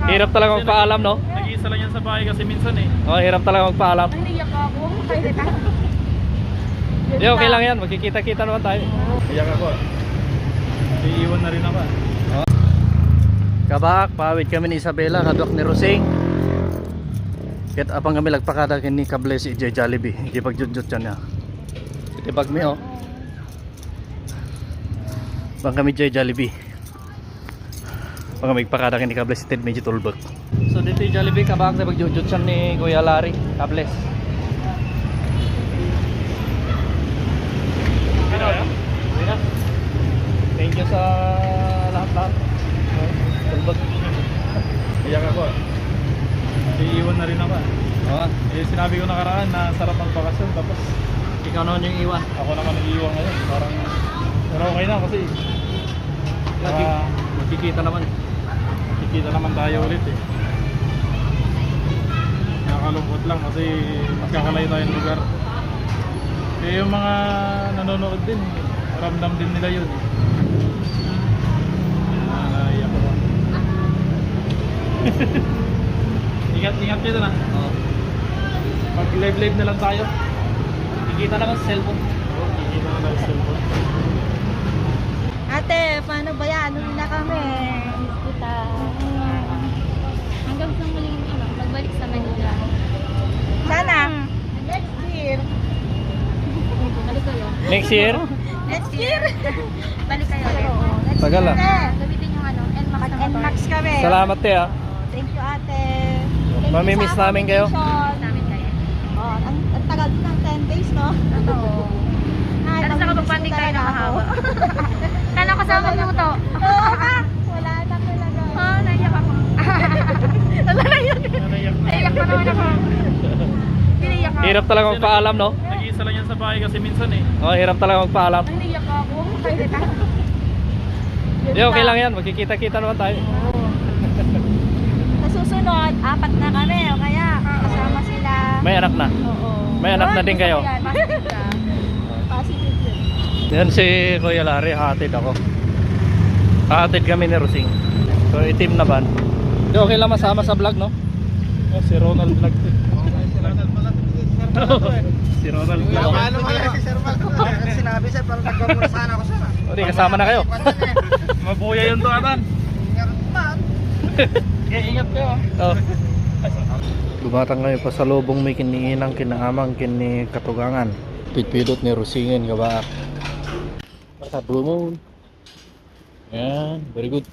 Hirap talaga magpaalam, no? Nag-iisa lang yan sa bahay kasi minsan eh. Oh, hirap talaga magpaalam. Naiyak ako. Di, okay lang yan. Magkikita-kita naman tayo. Iyak ako. Iiwan na rin ako. Kabak, pawid kami ni Isabela, kadok ni Rosing. Kahit apang kami lagpakada kini kable si J Jollibee. Hindi pagjudjud yan niya. Iti pag mi, oh. Bang kami J Jollibee. Pag kami pakada kini kable si Ted medyo tulbog. So dito yung Jollibee, kabak na pagjudjud yan ni Kuya Larry. Kables. Thank you sa lahat-lahat. Tulbog. Iyak ako. Iiwan na rin ako. Oh, Eh, sinabi ko nakaraan na sarap ang bakasyon tapos ikaw naman yung iwan. ako naman nag-iiwan ngayon. Parang pero okay na kasi Magkikita naman. kikita naman tayo ulit eh. Nakakalungkot lang kasi magkakalayo tayo ng lugar. Eh yung mga nanonood din, ramdam din nila yun. Naiyak ako. Ingat kayo na. Oh. Pag live na lang tayo. Kikita naman sa cellphone. Kikita na lang sa cellphone. Ate, paano ba yan? Ano na kami? Miss kita. Hanggang sa muling magbalik sa Manila. Sana. Next year. Balik kayo. Next year? Next year. Balik kayo. Next Tagal year, ah. ate. Gamitin yung ano, NMAX na motor. Mag-NMAX kami. Salamat te ah. Thank you, ate. Thank you Mamimiss sa namin kayo. accommodation. Namin kayo. Oh, ang tagal din ng 10 days, no? Totoo. Ay, Ano sa mamimiss kapag-banding ko tayo talaga ng ako. mahaba? Kala ko sa magluto. Oo ka. Wala na talaga. Oh, naiyak ako. Wala na yun. Naiyak na. Naiyak pa naman ako. Piniyak ako. Hirap talaga magpaalam, no? Nag-iisa lang yan sa bahay kasi minsan eh. Oh, hirap talaga magpaalam. Naiyak ako. Di, okay lang yan. Magkikita-kita naman tayo. Sa susunod, 4 na kami. O kaya, kasama sila. May anak na. Oo. May anak na din gusto kayo. ko yan. Positive ka. Positive yun. Yan si Kuya Larry, hatid ako. Hatid kami ni Rosing. So itim na van. Di, okay lang masama sa vlog, no? Oh, si Ronald vlog to. Si Ronald vlog. Paano kaya si Sir Mag? Sinabi sir, parang nagpapurasahan ako sir. O di, kasama na kayo. Mabuya yun to, Atan. Ingat kayo. Oh. Lumatang ngayon pa sa lubong may kiniinang kinaamang kini katugangan. Pitpidot ni Rosingin kabaak. Sa blue moon. Yan, very good.